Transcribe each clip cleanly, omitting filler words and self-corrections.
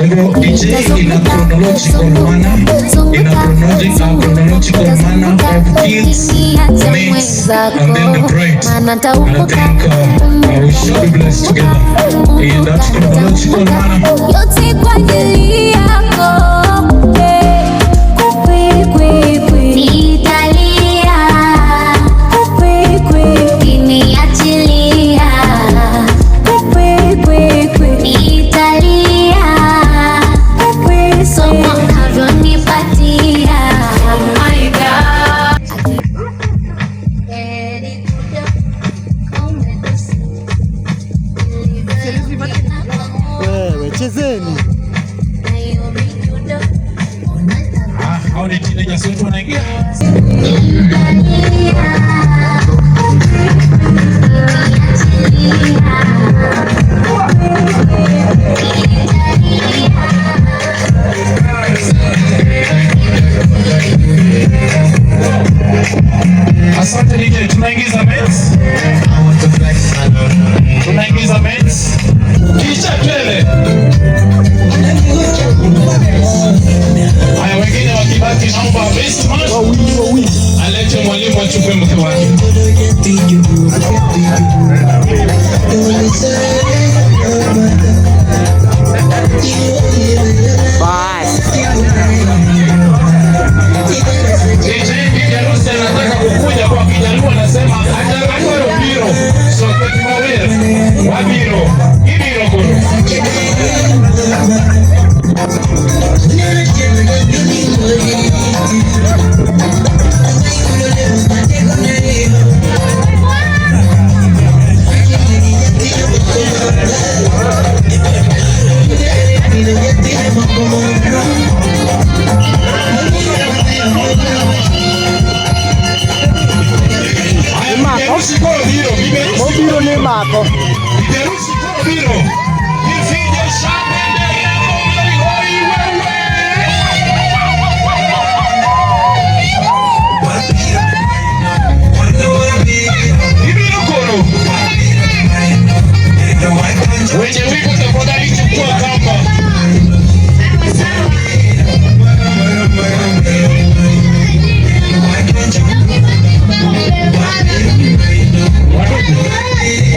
hivyo DJ ina chronological manner, ina chronological manner of kids, mates, and then the bride. And I think we shall be blessed together in that chronological manner. Yote kwa ajili yako, Italia, kiniachilia, Italia, somo unavyonipatia. Wewe chezeni. Hao ni teenagers wetu wanaingia. Asante DJ, tunaingiza mates. Tunaingiza mates. Kisha tele. Haya, wengine wakibaki naomba best man. Alete mwalimu achukue mke wake. DJ Kijarusi anataka kukuja kwa Kijaluo, anasema atakalo biro. So kwa kimawele, wabiro. Ibiro kono. Mobiro ne mako. Wenye wivu tafadhali chukua kamba.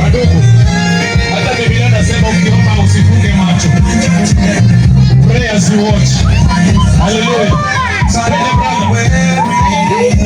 Wadogo. Hata Biblia inasema ukiomba usifunge macho. Pray as you watch. Hallelujah. Sarenda brother.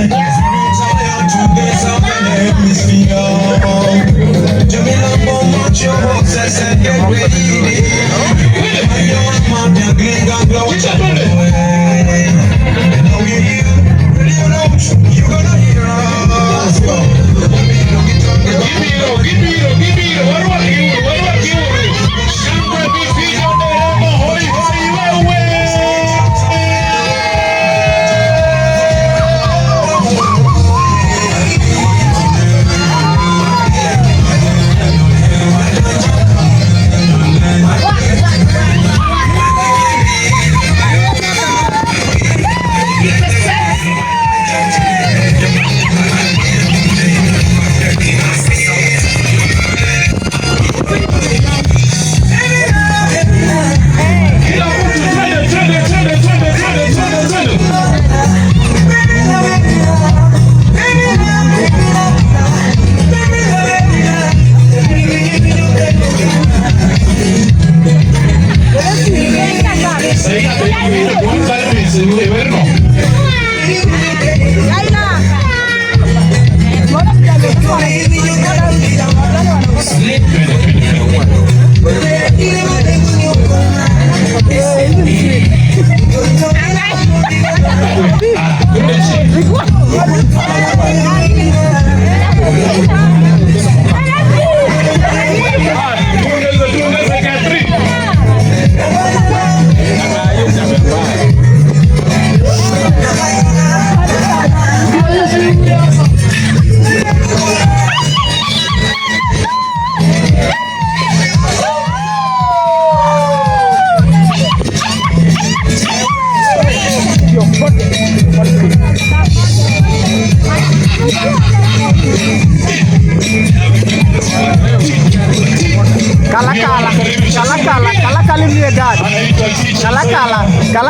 inaitwa kicha.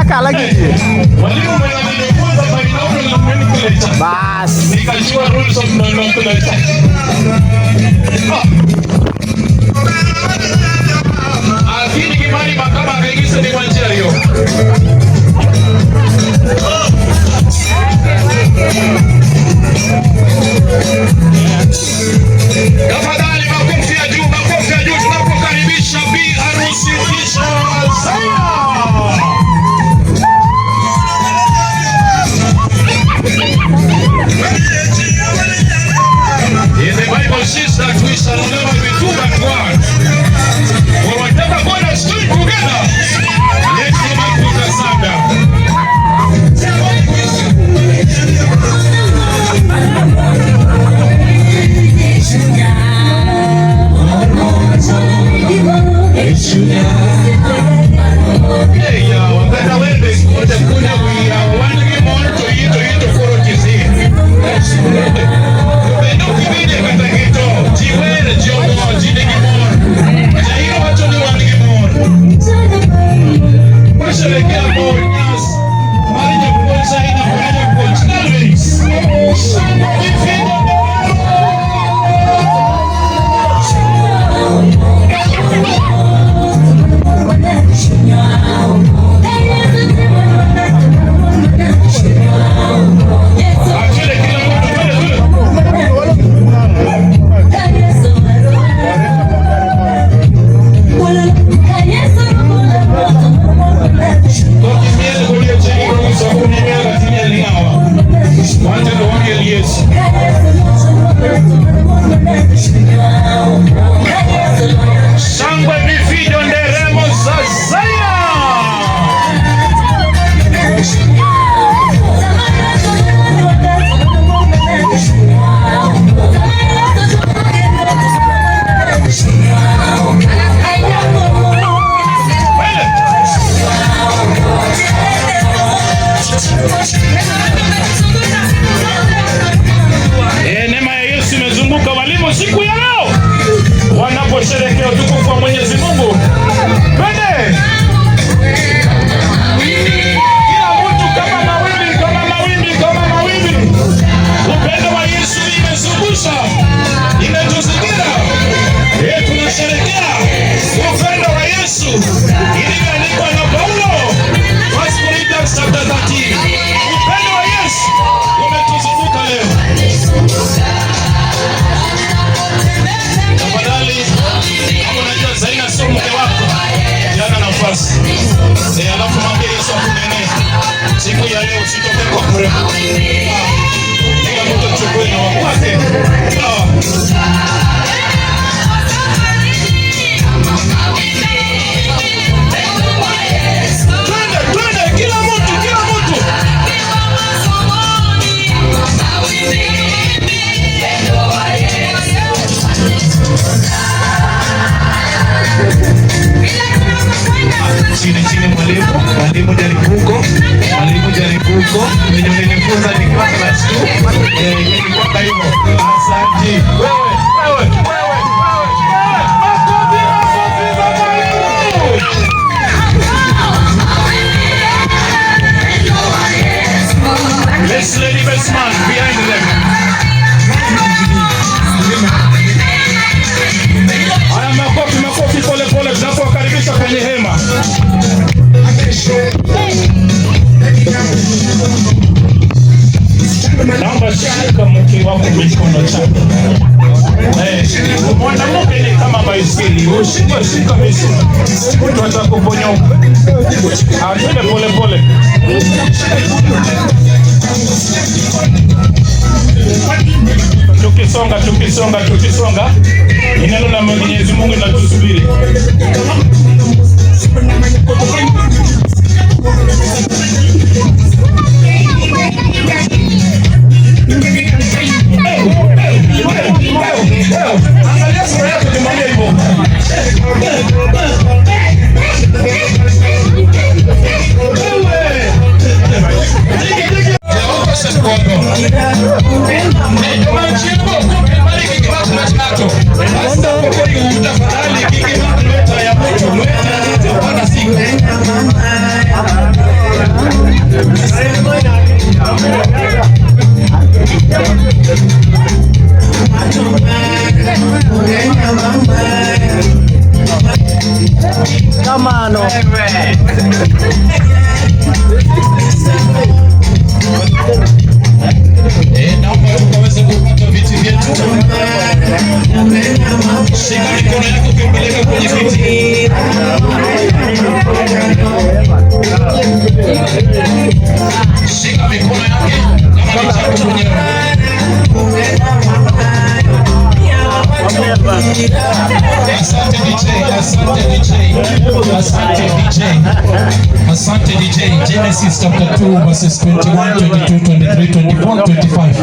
Kala gidi. Walimu mwenye nilifunza binomial nomenclature. Bas. Nikajua rules of nomenclature. Akini kimani makama regisa ni manjario. Tafadhali makofi ya juu tunapokaribisha bi harusi Kisha Saya. In the Bible says that we shall never be two but one. For whatever God has joined together, let no man put asunder. Alafu mwambie Yesu akunene. Siku ya leo usitoke kwa mrefu. Kila mtu achukue na wakwake. Twende kila mtu. Chini mwalimu jaribuko nilifunza nikiwa class 2 nilikuwa kwa hivyo. Asante wewe this lady best man behind them. Haya makofi pole tunapokaribisha kwenye hema. Naomba shika mke wako mikono chako. Mwanamke ni kama baiskeli. Shika mikono. Mtu atakuponyoka. Twende pole. Tukisonga. Neno la Mwenyezi Mungu linatusubiri. Angalia sura yako kimwambia hivyo. Kamano. Naomba tukaweze kupata viti vyetu. Shika mikono yako ukipeleka kwenye viti. Shika mikono yake kama mtoto mwenyewe. Asante DJ, asante DJ, asante DJ, asante DJ. Genesis chapter 2 verses 21, 22, 23, 24, 25.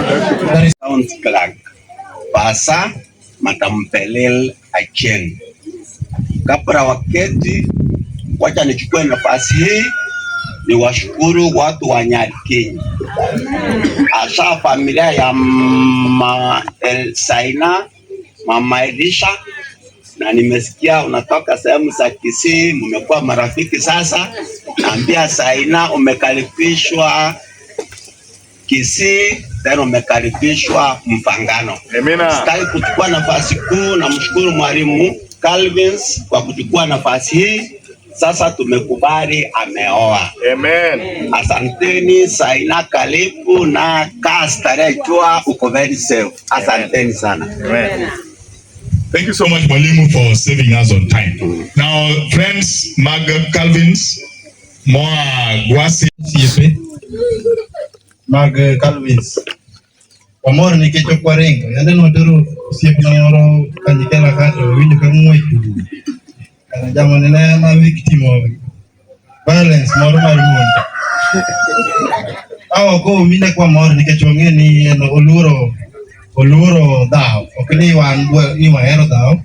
That is Sound Clark. Pasa Matampelel Achen. Kabla waketi, wacha nichukue nafasi hii ni washukuru watu wa Nyarikenya, hasa familia ya Mama Saina, Mama Elisha, na nimesikia unatoka sehemu za Kisii, mmekuwa marafiki sasa. Naambia Saina umekaribishwa Kisii, tena umekaribishwa Mfangano. Amina. Sitaki kuchukua nafasi kuu, na mshukuru mwalimu Calvins kwa kuchukua nafasi hii. Sasa tumekubali ameoa. Amen. Asanteni Saina, karibu na kastare jua uko very safe. Asanteni sana. Amen. Thank you so much, Mwalimu, for saving us on time. Now, friends, Mag Calvins, Moa Gwasi, Mag Calvins. Amor ni kecho kwa rengo. Yande no duru siep na yoro kanjikela kato winyo kamwe tu. Kana jamani na victim of violence moro marumonde. Awo ko mine kwa mor ni kecho ngeni no oluoro dao. Okni wan ni wa hero dao.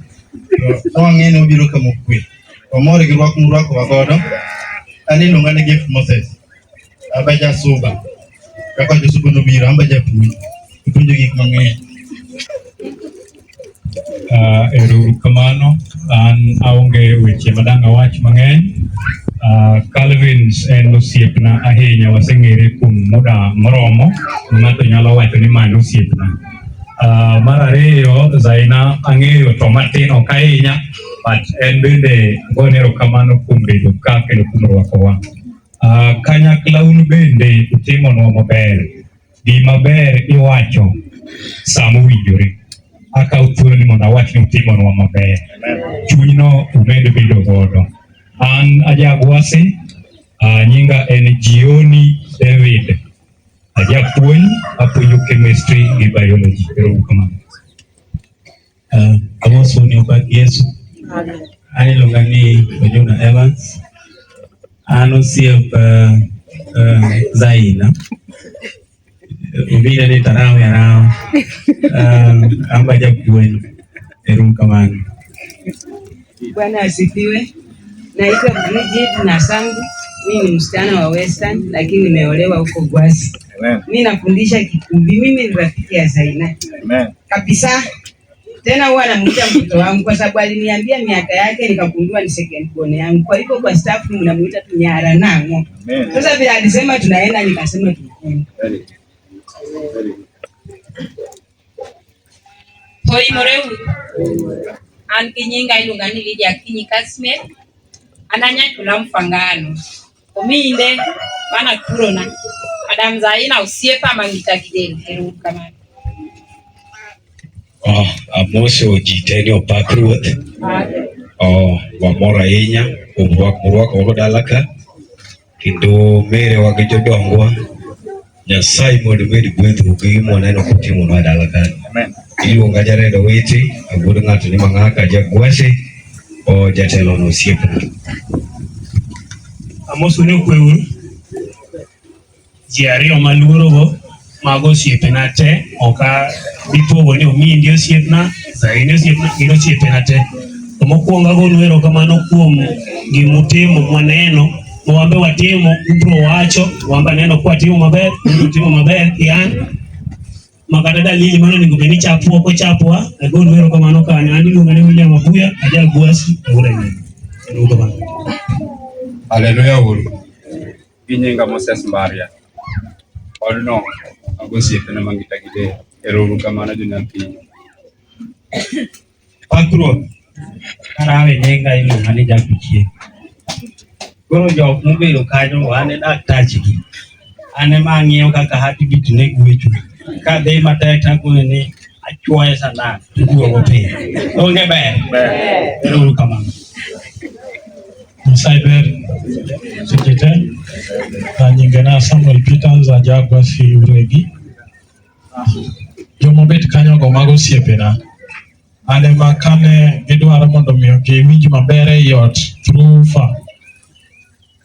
No ngeni obiro kama kwe. Amor gi rwak murwako wagodo. Ani lungane gift Moses. Abaja suba. Kaka Josuko no biro ambaja puonjo. Puonjo gik mang'eny. Erokamano, an aonge weche madang' awach mang'eny. Calvins en osiepna ahinya, waseng'ere kuom muda moromo, ng'ato nyalo wacho ni mano osiepna. Mar ariyo, Zaina ang'eyo to matin ok ahinya, but en bende gone erokamano kuom bedo ka kendo kuom rwakowa. Kanyakla un bende utimonwa maber. Gima ber iwacho sama owinjore. Akaw thuolo ni mondo awach ni utimonwa maber. Chunyno umedo bedo godo. An ajagwasi, nyinga en Jioni David. Ajapuonj, apuonjo chemistry gi biology. Erokamano. Amosoni obak Yesu. An iluonga ni Ojuna Evans. An osiep Zaina. Ubida ni tarawe yarao. Amba japuonj. Erokamano. Bwana asifiwe. Naitwa Bridget Nasangu. Mimi ni msichana wa Western lakini nimeolewa huko Gwasi. Mimi nafundisha Kikumbi. Mimi ni rafiki ya Zaina. Amen. Kabisa. Tena huwa namuita mtoto wangu kwa sababu aliniambia miaka yake nikagundua ni second born yangu. Kwa hivyo kwa staff mnamuita Tunyara nango. Sasa vile alisema tunaenda nikasema tukwenda. Hoi moreu. An kinyinga iluonga ni Lydia Kinyi Kasme. Ananya chula Mfangano. Ominde bana kurona. Madam Zaina osiepa mangita kidel. Erokamano. Amoso jiteni opak ruoth. Wamor ahinya kuom rwako dala ka, kendo mere wa gi jodongwa. Nyasaye mondo med gwedho gi moneno kutimonwa dala ka. Iluonga Jared Owiti, agwedho ng'ato ni Mang'aka Jagwasi, jatelo no osiepna. Amosoni okweuru. Ji ariyo maluorogo mago osiepena te, oka bipogo ni Omindi osiepna, Zaina osiepna, gin osiepena te. To mokwongo agolo erokamano kuom gimutimo mwaneno, mwambe watimo, ubro wacho, wamba neno kwa timo maber, utimo maber, kian. Makata dalili mano ningo beni chapua ko chapua, agolo erokamano kanyo. Andi lunga ni William Abuya, Aja Gwasi, ura nini. Erokamano. Haleluya uru. Ginyinga Moses Maria. Olno agosie pena mangita gide eruru kamana junampi. Pakro. Karawe nenga ilo ngani jakuchie. Koro jok mobiro kanyo wane dak tachigi. Ane mang'iyo kaka hati bitne gwecho. Ka dhi matek takone ni achuoye sandan. Tuguogo piny. Onge ber. Eruru kamano. Cyber Secretary nyingena Samuel Peters ajagwa si uregi jomobet kanyo go mago siepena ane makane gidwaro mondo miyo giwinj maber e yot through fa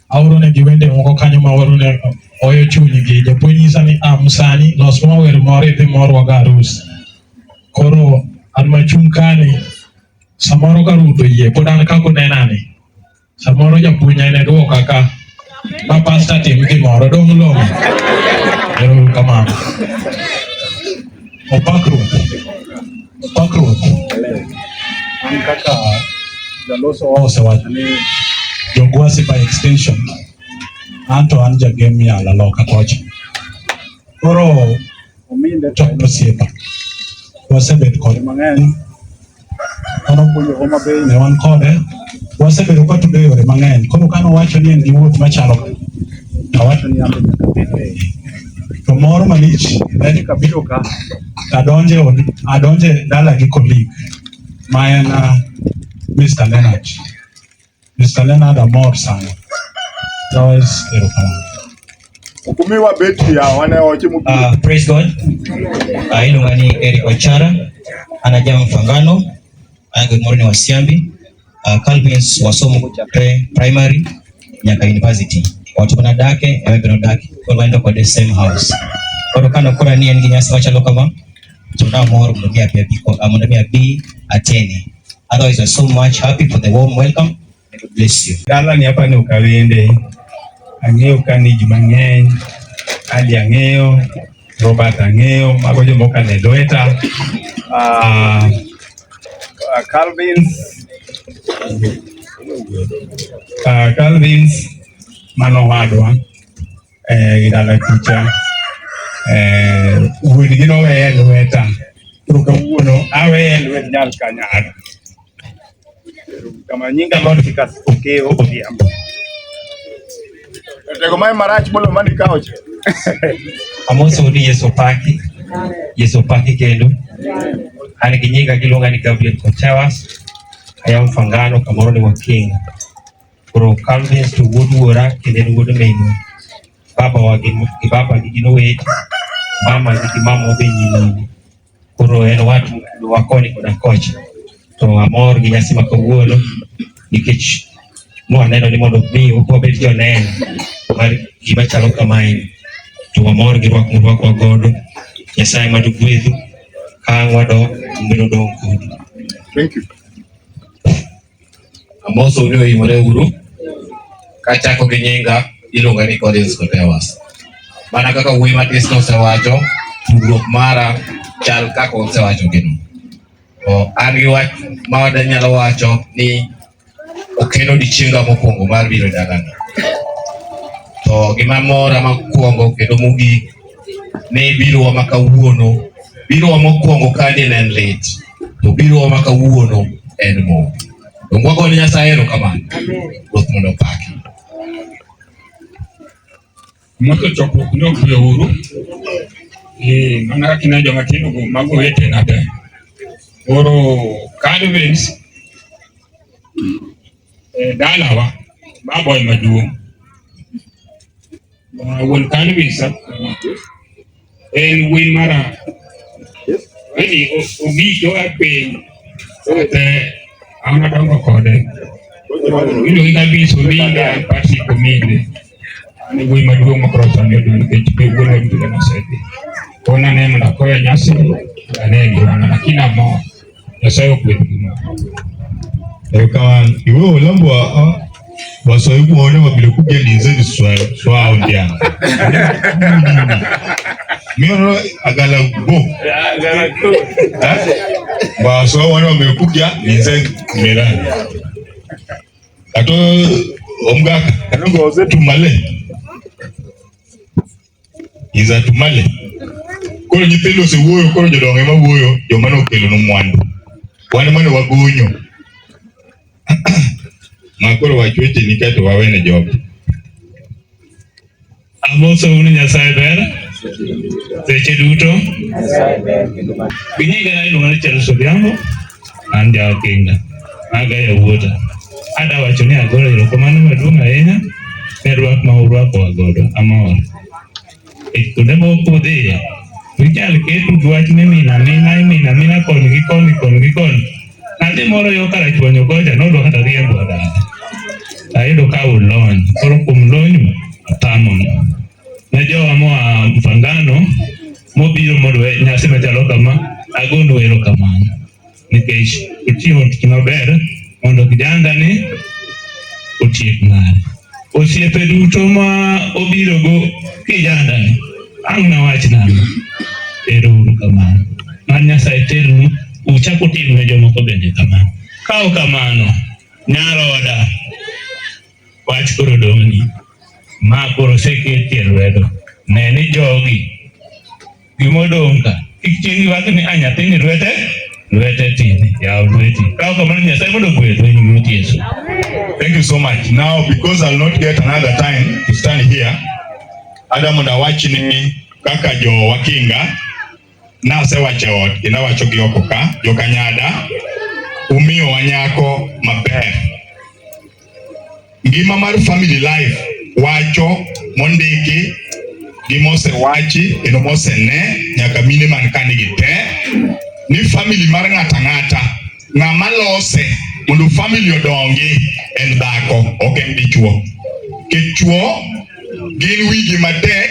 auro ne giwende moko kanyo mawaro ne oyo chunyi gi japuonj nyisa ni sani los mawer moro idhi morwa ga arus koro an machung' kani samoro ka ruto yie pod an kako nenani samoro japuonj ene duoko kaka ma pastor tim gimoro dong' lomo eruru kamano opakruok an kaka jaloso osewacho ni jogwasi by extension anto an jagem yala loka kocha koro ominde to osiepa wasebet kode mang'eny ono puonjo Homa Bay ne wan kode wasebedo ka tudo yore mang'eny koro kano wacho ni en gi wuoth machalo to wacho ni ambe to moro malich en kabiro ka adonje dala gi colleague ma en Mr. Leonard amor sana Joyce erokamano ukumiwa beti ya wane wachimu praise God. Iluonga ni Eric Ochara anajama Mfangano anago moroni wa Siambi Calvins wasomo primary nyaka university watu kuna dake ewepeno dake kwa waenda kwa the same house kwa kano kura ni en ginyasi machalo kama tuna moro mdomia pia biko amondamia B atene. Otherwise we're so much happy for the warm welcome. God bless you. Dala ni hapa ni ukawende angeo kaniji mang'eny Ali angeo Robert angeo magojo moka ne doeta Calvins manowadwa gidala kucha wuod gi noweye lweta koro kawuono aweye lwet nyal kanyar kama nyinga Lord Fikas Okeo Odhiambo tego mai marach bolo mani kaoche amoso ni Yeso paki kendo ani ginyinga gilonga ni Gabriel Kotewas aya Mfangano kamoro ni wakinga koro Calvins to woodwora kende wood menu baba wagi baba gino wet mama gi mama obenyini koro en watu wakoni kuna coach to amor gi nyasi makawuono nikech no aneno ni mondo mi obet joneno mar gima chalo kamae to amor gi rwako wagodo Nyasaye madugwedhu kangwado mbino dong kudu. Thank you. Amoso ulio imore uru kachako gi nyinga iluonga ni Collins Kotewas. Mana kaka wuoyi matis nosewacho tudruok mara chal kaka osewacho gino. An gi wach ma wadanyalo wacho ni okeno odiochienga mokwongo mar biro dalani. To gima mora mokwongo kendo mogik ne birowa ma kawuono, birowa mokwongo kane en lit, to birowa ma kawuono en mo. Dong wagone Nyasaye erokamano. Ruoth mondo opaki. Moto chokruok ne okuyo uru mana kaka ineno joma tindo go mago wetena te koro Calvins dalawa baboy maduong' wuon Calvins en wuoyi mara yani ogiko e piny te an adongo kode iluongi Calvins Ominga Patrick Ominde ani wuoyi maduong' makrosani odong nikech be wuon wabitule nosedhi koro nane mondo akoya nyasi ane gi wang'a lakini amor Nyasaye okwedh gimoro erokamano iwe olambwa wasoyi kuone wabile kugelinze ni swao ndiana mioro agala go wasoyi wane wabile kugia linze mirani ato Omgaka kanongo zetu male. Iza tumale. Koro nyithindo se wuoyo, koro jodongo ema wuoyo, joma nokelo no mwandu. Wan mane wagonyo. Makoro wachweche nikato wawene job. Amoso unu Nyasaye ber. Seche duto. Binyiga na iluongo ni Charles Odhiambo. An jakinga. Aga ya wuota. Ada wacho ni agoro erokamano maduong' ahinya ne rwak ma urwako wagodo amor. Kuonde moko udhiye, inyal keto dwach mina koni gi koni. Nyathi moro yo kara chwanyo gocha nodwa kata riembo dala. Ayudo ka ulony, koro kuom lonyo atamono. Ne jowa moa Mfangano mobiro mondo nyasi machalo kama, agonu erokamano. Nikech utimo tich maber mondo kijanda ni otiek mare. Osiepe duto ma obiro go kijanda ni ang' nawach nang'o, ero uru kamano. Mar Nyasaye telnu, uchako timo ne jomoko bende kamano. Ka ok kamano, nyaroda wach koro dong'ni, ma koro seket e lwedo. Ne ni jogi gimodong' ka kik chieng' iwach ni nyathini lwete tini, yaw lweti. Ka ok kamano Nyasaye mondo gwedhu e nying Ruoth Yesu. Thank you so much. Now, because I'll not get another time to stand here, Adam and Awachini kaka jo wakinga na se wacho ot kina wacho gi oko ka jo Kanyada umiyo wanyako maber. Ngima mar family life wacho mondiki gimose wachi kendo mose ne nyaka mine man kanigi te ni family mar ng'ata ng'ama lose mondo family odongi en dhako, ok en dichuo. Kichuo gin wigi matek,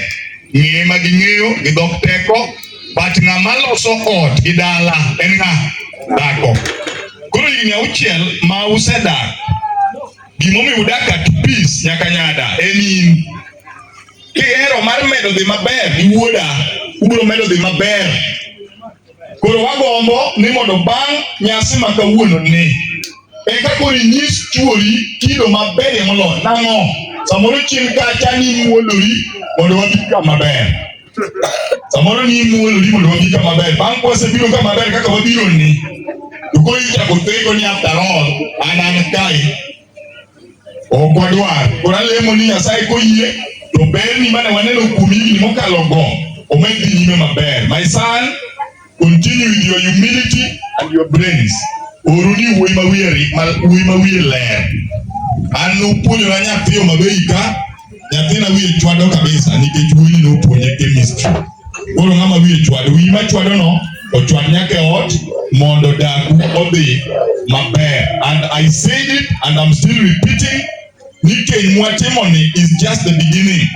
ng'e ma ging'eyo gi dhok teko, but ng'ama loso ot gi dala en dhako. Koro higni 6 ma usedak, gimomiyo udak at peace nyaka nyada en in. Kihero mar medo dhi maber, iwuoda ubiro medo dhi maber. Koro wagombo ni mondo bang' nyasi ma kawuono ni eka koro inyis chuori kido maber moloyo. Nang'o? Samoro chien kacha ni muolori mondo wabi kama maber. Samoro ni muolori mondo wabi kama maber. Bang' kwasebiro kama maber kaka wabiro ni, to koro ichako theko ni after all an kai ok wadwar. Koro alemo ni Nyasaye koyie to ber ni mane waneno kuom higni mokalo go omed dhi nyime maber. My son, continue with your humility and your brains. Oruni wuoyi ma wiye ler. An nopuonjona nyathi omabeika, nyathina wiye chwado kabisa nikech wuoyi nopuonje chemistry. Koro ng'ama wiye chwado, wiyi machwado no ochwad nyaka e ot mondo daku odhi maber. And I said it and I'm still repeating, ni keny mwatimoni is just the beginning.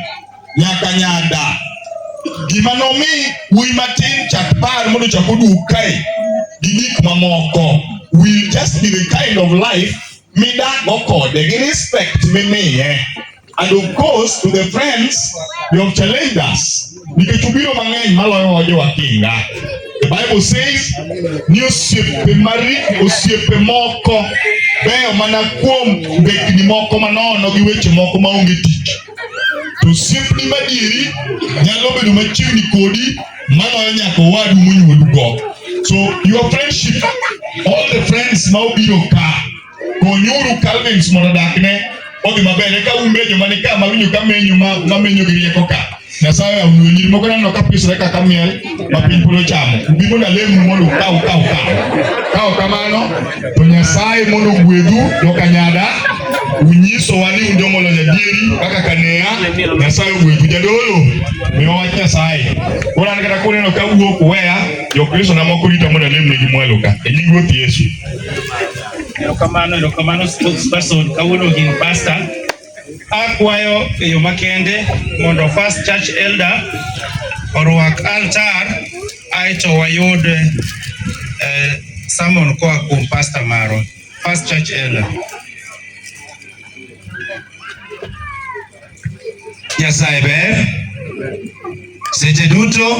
Nyaka nyada gima nomi wuoyi matin chak par mondo chak oduk kae gi gik mamoko will just be the kind of life midak go kode gi respect mimiye. And of course to the friends you have challenged us nikech ubiro mang'eny maloyo ojo wakinga. The Bible says ni osiepe moko beyo mana kuom mbekni moko manono gi weche moko maonge tich. To simply madieri nyalo bedo machiegni kodi maloyo nyaka wadu monyuolu go. So your friendship, all the friends ma obiro ka konyuru Calvins mondo dakne odhi maber. Eka umbejo mani ka mawinjo ka menyo mamenyo gi rieko ka Nyasaye aunueli moko nano ka pisre kaka miel ma piny polo chamo. Ubi mondo alemu mondo kaw kamano to Nyasaye mondo gwedhu jo Kanyada. Unyiso wani unjomo lo nyadieri kaka Kanea. Nyasaye gwedhu jadolo miyo wach Nyasaye. Kora nikata kuneno ka wuok weya jo Kristo na moko rita mondo alemu negi mwelo ka e nying Ruoth Yesu. Erokamano spokesperson kawuono gin pastor. Akwayo e yo makende mondo First Church Elder orwak altar aito wayud sermon koa kuom pastor maro. First Church Elder. Nyasaye ber seche duto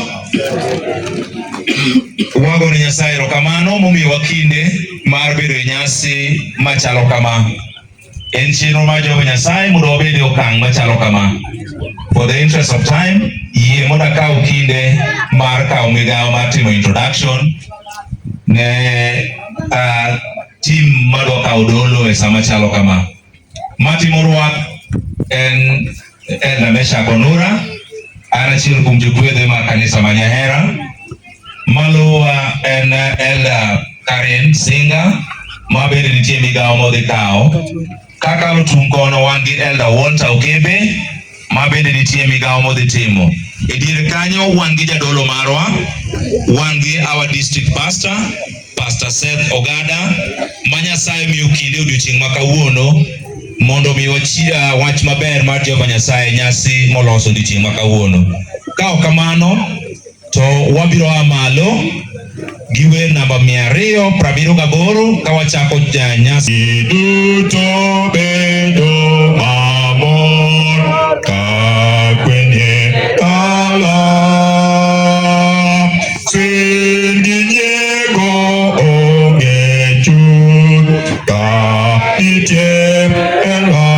wagone Nyasaye erokamano momiyo wakinde mar bedo e nyasi machalo kama. En chenro mar Jehova Nyasaye mondo wabed e okang' machalo kama. For the interest of time, yie mondo akaw kinde mar kawo migawo mar timo introduction ne team madwa kawo dolo e sama chalo kama. Matimo rwak en Elder Meshak Onura, an achiel kuom jokwedhe mar kanisa ma Nyahera. Maluwa en Elder Karen Singa, ma bende nitie migawo modhi kawo. Kakalo tung' kono wan gi Elder Walter Okebe, ma bende nitie migawo modhi timo. E diere kanyo wan gi jadolo marwa, wan gi our district pastor, Pastor Seth Ogada, ma Nyasaye miyo kinde odiochieng' ma kawuono mondo mi wach maber mar Jehova Nyasaye nyasi moloso odiochieng' ma kawuono. Ka ok kamano to wabiro malo gi wer namba 278 ka wachako nyasi duto bedo mamor ka kwenye tala singinyego onge chun ka itie ela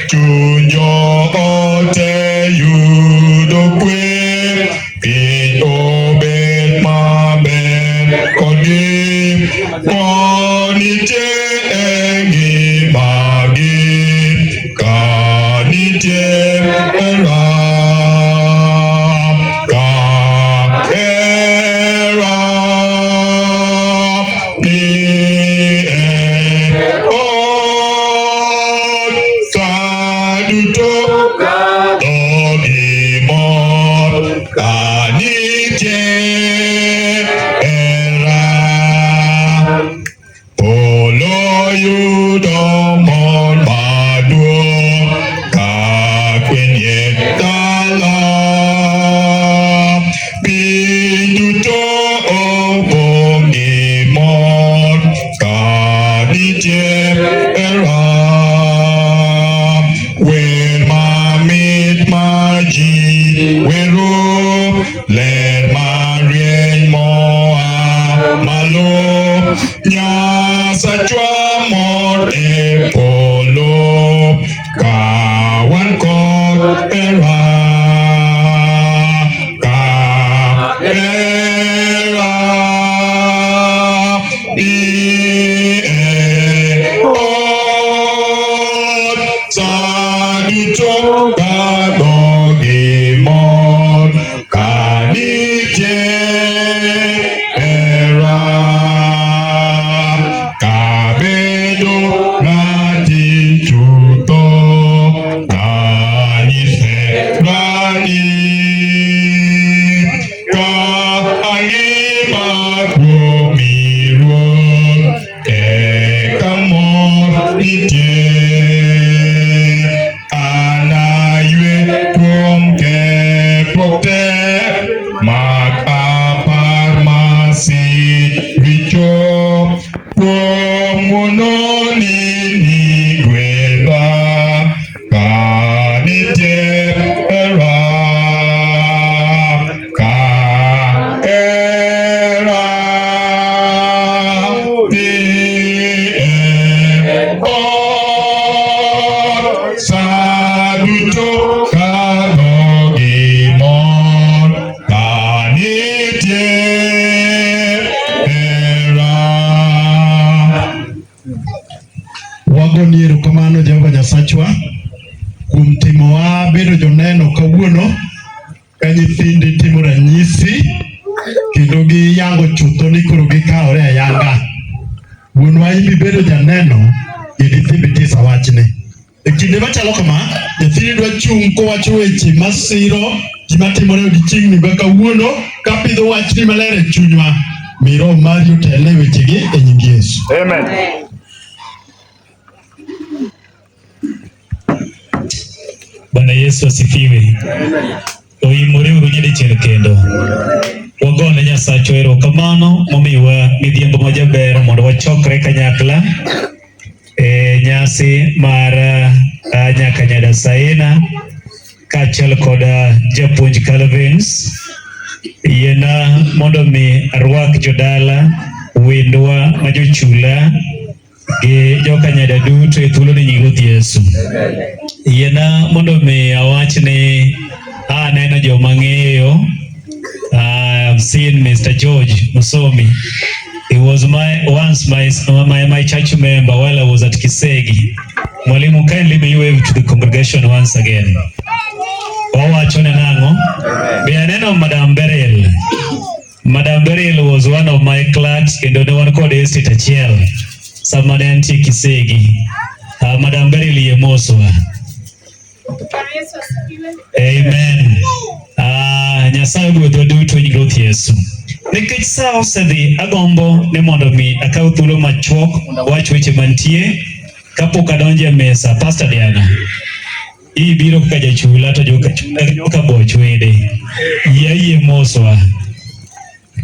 chunyo ote yudo kwe piny obed maber kodgi konitie e ngimagi ka nitie hera ka hera ni e od saduto dhogi mor ka nitie hera polo yudo mor maduong' ka kwenye dala piny duto opong' gi mor ka nitie hera wer mamit ma ji wero ler marieny moa malo Nyasachwa mor e polo ka wan kod hera ka hera ni e od saduto ka dhogi mor ka nitie hera kabedo ng'ati chutho ng'anyise rani ka angima kuom miruok eka mor nitie anaywe kuom kethruok te mag apar masiricho kuom ng'wononi nigwedha ka nitie hera ka hera ni e od saduto ka dhogi mor ka nitie wagoni erokamano Jehova Nyasachwa kuom timowa bedo joneno kawuono ka nyithindi timo ranyisi kendo giyango chutho ni koro gikawore ayanga. Wuonwa ibi bedo janeno idithibitis wachni. E kinde machalo kama nyathini dwa chung' kowacho weche masiro gima timore odiochieng' ni kawuono kapidho wachni maler e chunywa. Mi Roho mari otele wechegi e nying Yesu. Amen. Bwana Yesu asifiwe. Oimore uru nyadichiel kendo. Wagone Nyasacho erokamano momiwa midhiambo majaber mondo wachokre kanyakla e nyasi mar nyaka Nyadasaena kaachiel kod japuonj Calvins. Yiena mondo mi arwak jodala, wendwa majochula gi joka nyada duto e thuolo ni nying Ruoth Yesu. Yiena mondo mi awach ni aneno joma ng'eyo. I've seen Mr. George Musomi. He was once my church member while I was at Kisegi. Mwalimu, kindly may you wave to the congregation once again. Wawachone nango. Be aneno Madam Beryl. Madam Beryl was one of my clerks in the one called Estate Achiel. Samane anti Kisegi. Madam Beryl Yemoswa. Amen. Nyasaye gwedho duto e Ruoth Yesu. Nikech sa osedhi, agombo ni mondo mi akaw thuolo machuok wach weche mantie kapok adonjo e mesa. Pastor Diana, ibiro kaka jachula to joka boch wede. Yie moswa.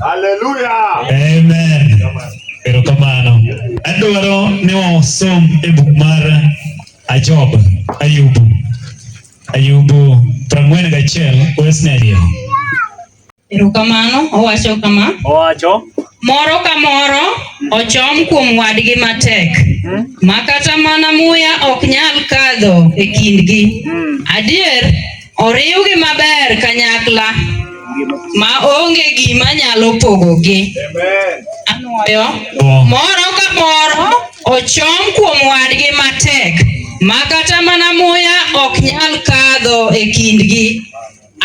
Hallelujah. Amen. Erokamano. Adwaro ni wasom e buk mar Ayubu 41 Wesnerio. Erokamano, owacho kama. Moro ka moro ochom kuom wadgi matek. Makata mana muya ok nyal kadho e kindgi. Adier, oriwgi maber kanyakla ma onge gima nyalo pogogi. Anuoyo. Moro ka moro ochom kuom wadgi matek. Makata mana muya ok nyal kadho e kindgi.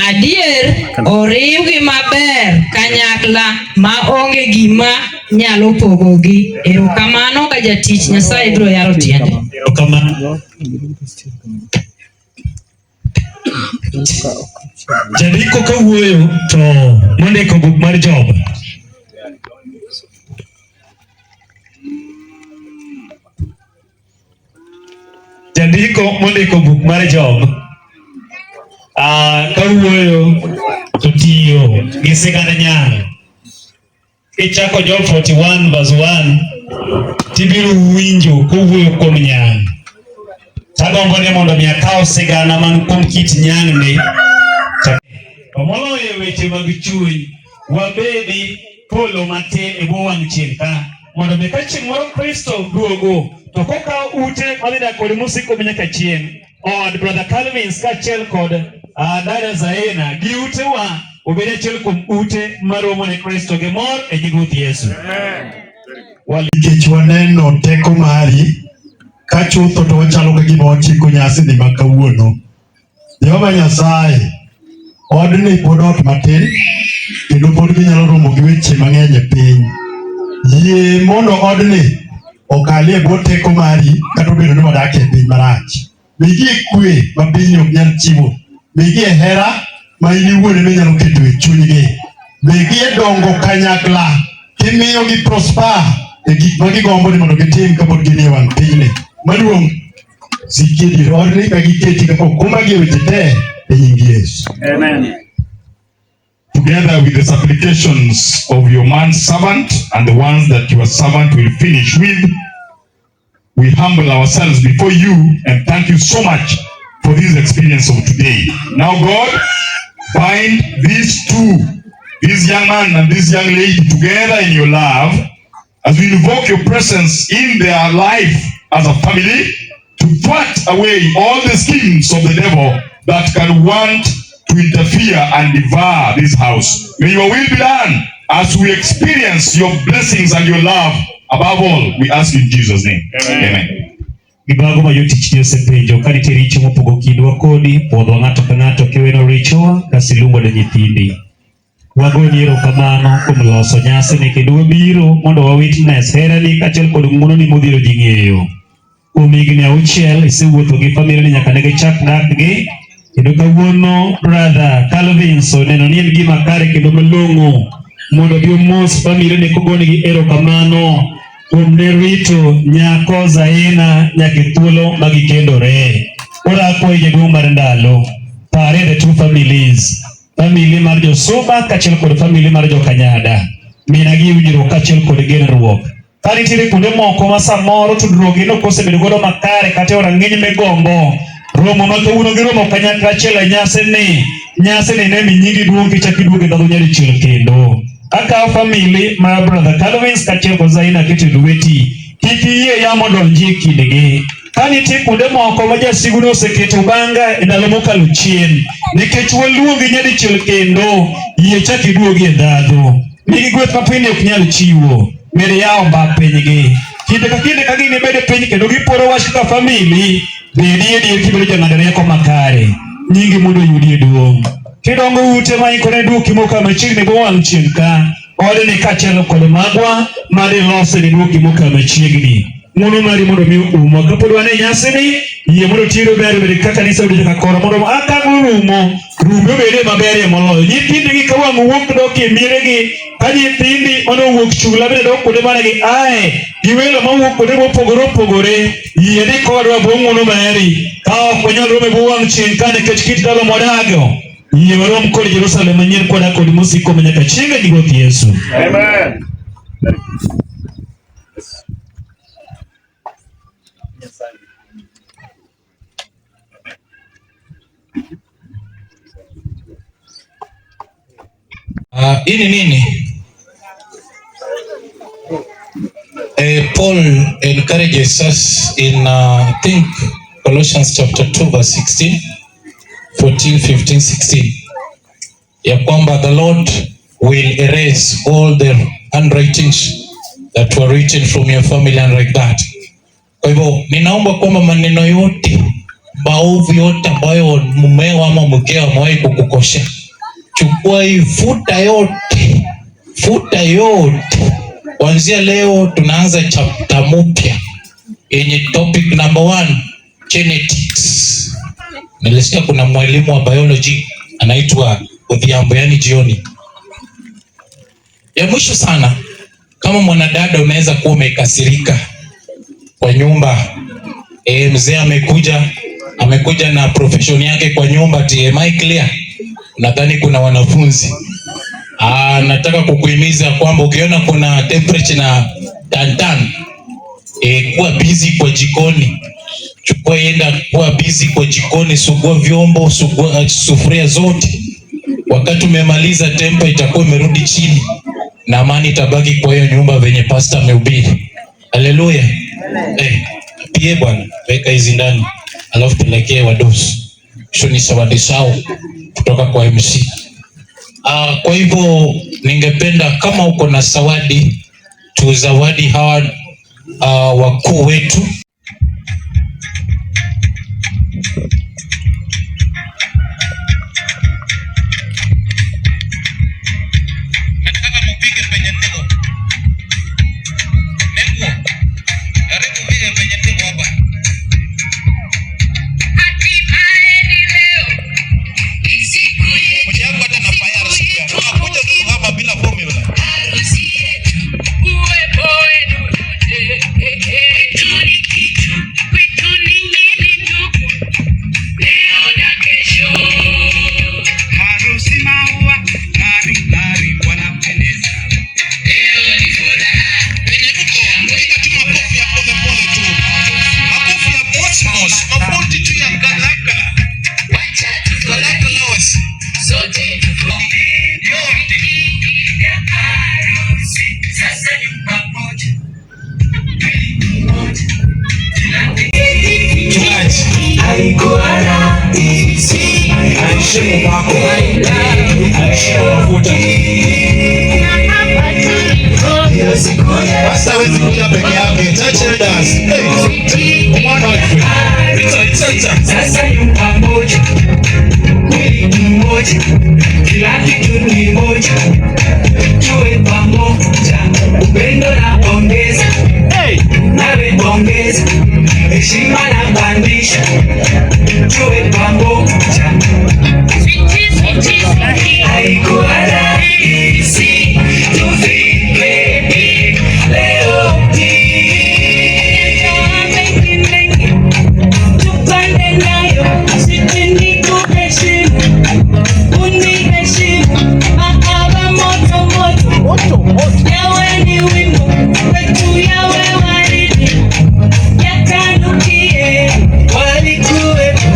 Adier, oriwgi maber kanyakla ma onge gima nyalo pogogi. Erokamano ka jatich, Nyasaye biro yaro tiende. Erokamano. Jandiko kawuoyo to mondiko buk mar Job. Jandiko mondiko buk mar Job. Kawuoyo to tiyo gi sigana nyang. Kichako Job 41 verse 1 tibiro winjo kowuoyo kuom nyang. Tagombo ni mondo mi akaw sigana man kuom kit nyang ni. Moloyo weche mag chuny, wabedi polo matin e bwo wang' chieng' ka mondo mi ka chieng' moro Kristo duogo to kokaw ute madhi kod musiko nyaka chieng'. Od Brother Calvin kaachiel kod dada Zaina gi utewa obed achiel kuom ute maromo ne Kristo gi mor e nying Ruoth Yesu. Nikech waneno teko mari ka chutho to wachalo ka gima wachiko nyasi ni makawuono. Jehova Nyasaye, odni pod ot matin kendo pod ginyalo romo gi weche mang'eny e piny. Yie mondo odni okalie bwo teko mari kata obedo ni wadak e piny marach. Migie kwe ma piny ok nyal chiwo. Migie hera ma in iwuon ema inyalo keto e chunygi. Migie dongo kanyakla kimiyo gi prosper e gik ma gigombo ni mondo gitim kapod gin e wang' pinyni. Maduong' siki edier odni ka giketi kaka okumbagi e weche te e nying Yesu. Amen. Together with the supplications of your man servant and the ones that your servant will finish with, we humble ourselves before you and thank you so much for this experience of today. Now, God, bind these two, this young man and this young lady, together in your love as we invoke your presence in their life as a family to thwart away all the schemes of the devil that can want to interfere and devour this house. May your will be done as we experience your blessings and your love. Above all, we ask in Jesus' name. Amen. Gibago mayotich osepenjo ka nitie richo mopogo kindwa kodi, puodho ng'ato ka ng'ato kiweno richowa kasilumbo ne nyithindi. Wagoni erokamano kuom loso nyasi ni kendo wabiro mondo wa witness herani kaachiel kod ng'uononi modhiro ji ng'eyo. Kuom higni 6 isewuotho gi famili ni nyaka ne gichak dakgi, kendo kawuono Brother Calvin oneno ni en gima kare kendo malong'o mondo bi omos famili ni kogonegi erokamano kuom ne rito nyako Zaina nyaka thuolo magikendore. Ora akwayo jaduong' mar ndalo, pare the two families, famili mar Josuba kaachiel kod famili mar Jokanyada, minagi winjruok kaachiel kod genruok. Ka nitiere kuonde moko ma samoro tudruokgi nokosebedo godo makare kata e rang'iny migombo, romo ma kawuono giromo kanyakla achiel e nyasini ne mi nyingi duong' kichako iduogo e ndalo nyadichiel kendo. Akawo famili mar Brother Calvin kaachiel kod Zaina keto e lweti kik iyie yamo donji kindgi. Ka nitie kuonde moko ma jasigu oseketo banga e ndalo mokalo chien, nikech waluongi nyadichiel kendo, yie chak iduogi e ndhadhu. Nigi gweth ma piny ok nyal chiwo, med yawo mbak pinygi. Kinde ka gin bedo piny kendo giporo wach kaka famili, bedi edier kibedo jang'ado rieko makare, nyingi mondo yudie duong'. Kidongo ute ma ikone duoki moka machiegni bo wang' chieng' ka, ode ni kaachiel kod magwa mar ilose ni duoki moka machiegni. Mono mari mondo mi umo kapod wane nyasi ni yie mondo tiro ber bed kaka kanisa obedo kaka koro mondo akago rumo bede maberie moloyo. Nyithindgi ka wang' wuok dok e mieregi, ka nyithindi ono wuok chula bende dok kuonde mane gi ae, giwelo mawuok kuonde mopogore opogore, yie ni kodwa bo ng'uono mari ka ok wanyal romo e bwo wang' chieng' ka nikech kit ndalo modago. Yie warom kod Jerusalem manyien koda kod mosiko manyaka chieng' gi Ruoth Yesu. Amen. Ini nini? Paul encourages us in I think Colossians chapter 2 verse 16, 14, 15, 16. Ya kwamba the Lord will erase all the handwritings that were written from your family and like that. Kwa hivyo ninaomba kwamba maneno yote maovu yote ambayo mumeo ama mkeo amewahi kukukosea, chukua hii, futa yote. Kuanzia leo tunaanza chapter mpya yenye topic number 1, genetics. Nilisikia kuna mwalimu wa biology anaitwa Odhiambo, yani jioni. Ya mwisho sana, kama mwanadada unaweza kuwa umekasirika kwa nyumba, mzee amekuja na profession yake kwa nyumba, TMI clear. Nadhani kuna wanafunzi. Nataka kukuhimiza kwamba ukiona kuna temperature na tantan, kuwa busy kwa jikoni. Chukua enda kuwa busy kwa jikoni, sugua vyombo, sugua sufuria zote. Wakati umemaliza tempo itakuwa imerudi chini na amani itabaki kwa hiyo nyumba venye pastor amehubiri. Haleluya. Pia bwana, weka hizi ndani. Alafu pelekee wadosi. Shoni zawadi sawa kutoka kwa MC. Kwa hivyo ningependa kama uko na zawadi, tuzawadi hawa wakuu wetu. Sasa nyumba moja, mwili mmoja, kila kitu ni moja, tuwe pamoja, upendo na ongeza, nawe ongeza, heshima na bandisha, tuwe pamoja. Haikuwa rahisi tufike leo hii, tupande nayo sitini kuheshimu, uniheshimu, mahaba moto moto, yawe ni wimbo wetu, yawe waridi, yakanukie, walikuwepo,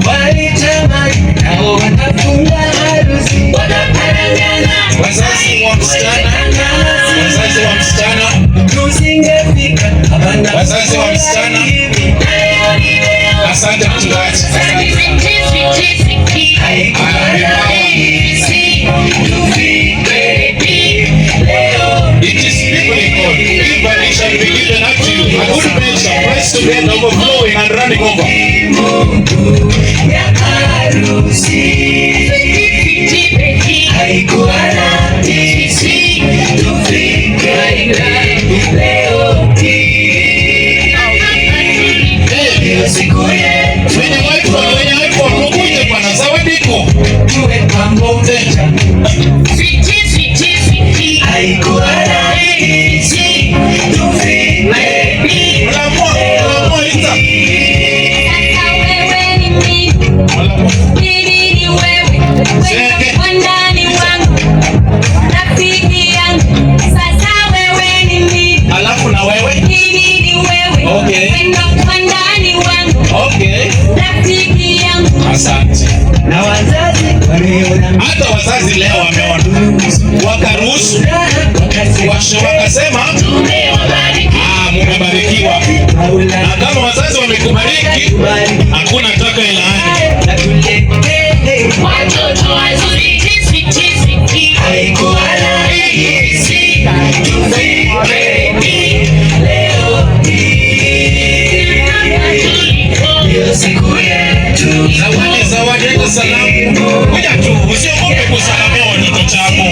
walitamani, nao watafunga harusi, wanaparangana, wazazi wa msichana, tusingefika over. Ya harusi haikuwa rahisi tufike leo hii. Ndio siku yetu. Wenye waipo mkuje bwana Zawadiko. Tuwe pamoja. Haikuwa rahisi tufike leo hii. Alafu na wewe? Okay. Okay. Asante. Na wazazi wameona. Hata wazazi leo wameona. Wakaruhusu. Wakasema mmebarikiwa. Na kama wazazi wamekubariki, hakuna taka ilaani. Watoto wazuri haikuwa rahisi tufike leo hii. Ndio siku yetu. Zawadi hata salamu. Kuja tu, usiogope kusalamia watoto chako.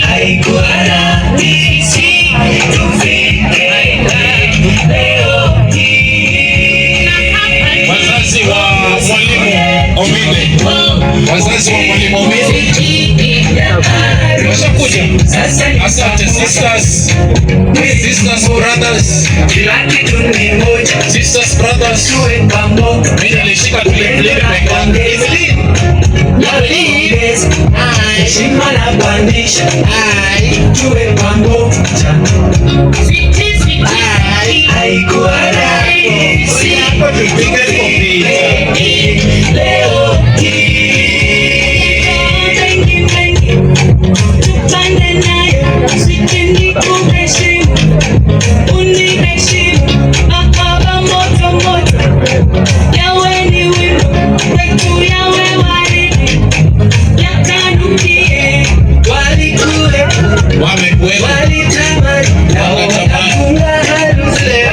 Haikuwa rahisi tufike leo hii. Wazazi wa mwalimu Omide. Wazazi wa mwalimu Omide. Washakuja. Asante sisters. Sisters, brothers. Sisters, brothers. Mimi nilishika tuliplay peke yangu. Heshima na kuandisha tuwe pamoja. Haikuwa rahisi leo hii. Tupande nayo sitini kuheshimu, uniheshimu akaba moto moto. Yawe ni wimbo wetu, yawe waridi yakanukie. Walikule walitamani na wakafunga harusi leo.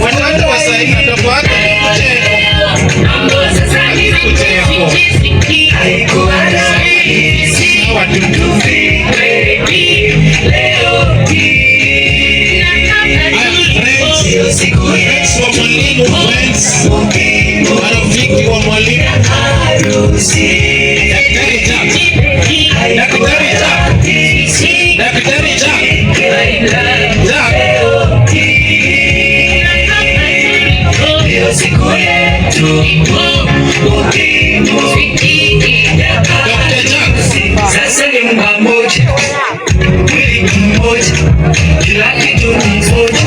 Watata wasaini ndogo wako haikuwa rahisi tufike leo hii. Ndio siku yetu. marafiki wa mwalimu harusi. Daktari ndio siku yetu. Sasa ni mmoja, mwili mmoja, kila kitu ni moja.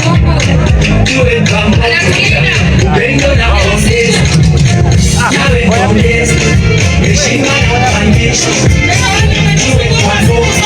Tuwe pamoja, upendo na pongezi, nawe pongezi, heshima na uandishi. Tuwe pamoja.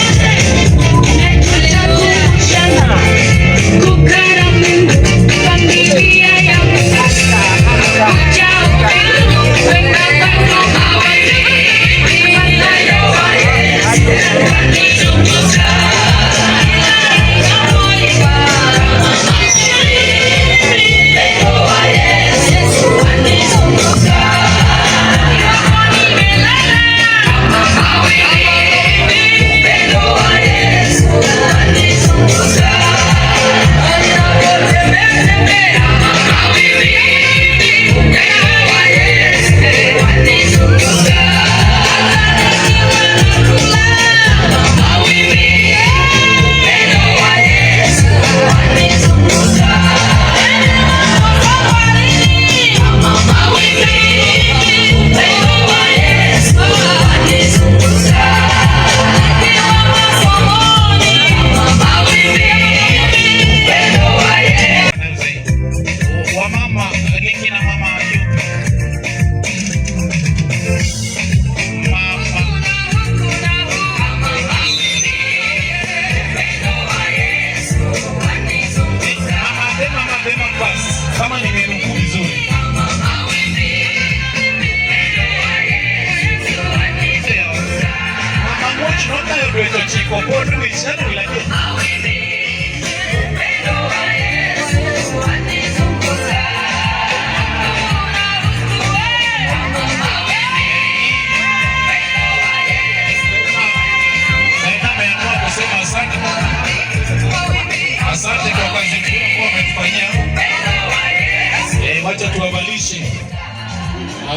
tuwavalishe.